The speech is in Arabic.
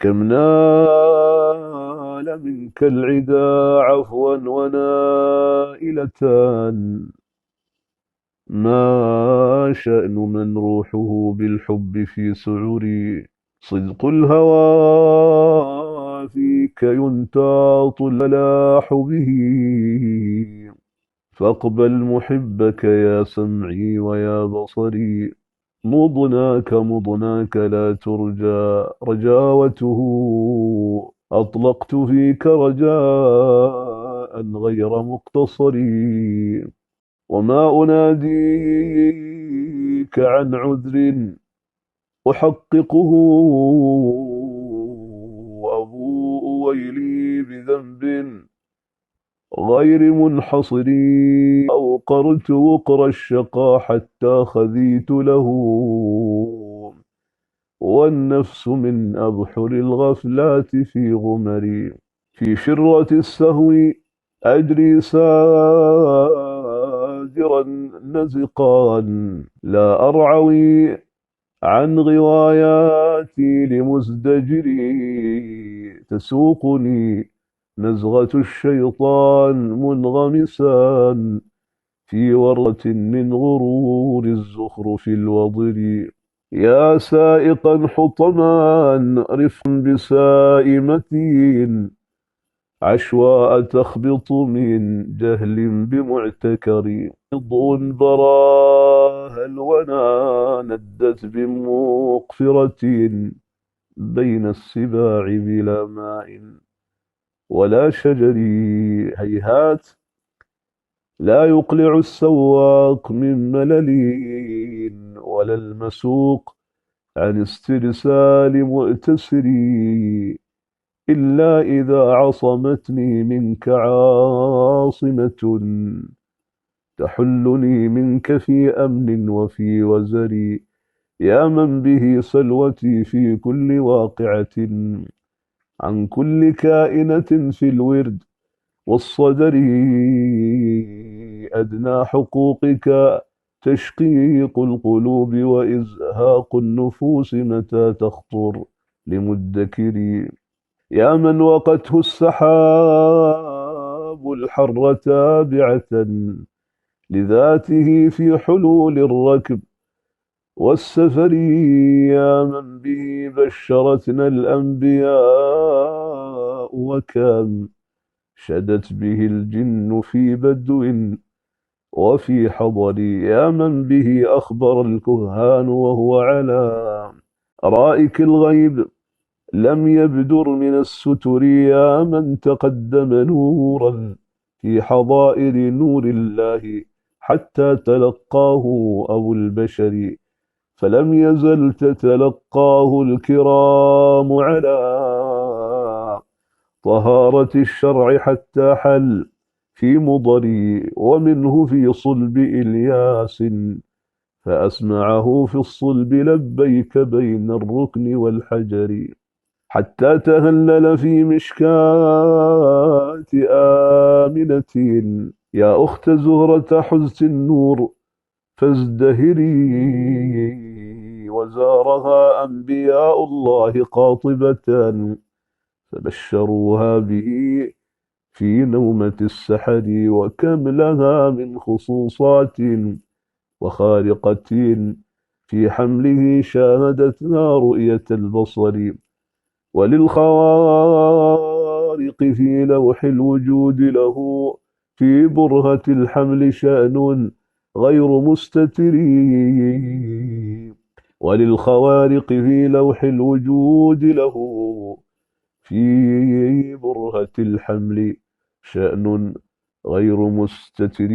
كم نال منك العدا عفوا ونائلة. ما شأن من روحه بالحب في سعري. صدق الهوى فيك ينتاط الفلاح به. فاقبل محبك يا سمعي ويا بصري. مضناك لا ترجى رجاوته. أطلقت فيك رجاء غير مقتصر. وما أناديك عن عذر أحققه. أبوء ويلي بذنب غير منحصر. أوقرت وقر الشقا حتى خذيت له. والنفس من أبحر الغفلات في غمري. في شرة السهو أجري ساجرا نزقا. لا أرعوي عن غواياتي لمزدجري. تسوقني نزغة الشيطان منغمسا في ورة من غرور الزخرف الوضر. يا سائقا حطما رفقا بسائمة. عشواء تخبط من جهل بمعتكر. ضوء براها الونا ندت بمغفرة. بين السباع بلا ماء ولا شجر. هيهات لا يقلع السواق من ملل. ولا المسوق عن استرسال مؤتسر. إلا إذا عصمتني منك عاصمة. تحلني منك في أمن وفي وزري. يا من به سلوتي في كل واقعة. عن كل كائنة في الورد والصدر. أدنى حقوقك تشقيق القلوب وإزهاق النفوس متى تخطر لمدكر. يا من وقته السحاب الحر تابعة لذاته في حلول الركب والسفر. يا من به بشرتنا الأنبياء وكم شدت به الجن في بدو وفي حضر. يا من به أخبر الكهان وهو على رائك الغيب لم يبدر من الستر. يا من تقدم نورا في حظائر نور الله حتى تلقاه أبو البشر. فلم يزل تتلقاه الكرام على طهارة الشرع حتى حل في مضري. ومنه في صلب إلياس فأسمعه في الصلب لبيك بين الركن والحجر. حتى تهلل في مشكاة آمنة. يا أخت زهرة حزت النور فازدهري. وزارها أنبياء الله قاطبة فبشروها به في نومة السحر. وكم لها من خصوصات وخارقة في حمله شاهدتها رؤية البصر. وللخوارق في لوح الوجود له في برهة الحمل شأن غير مستتر. وللخوارق في لوح الوجود له في برهة الحمل شأن غير مستتر.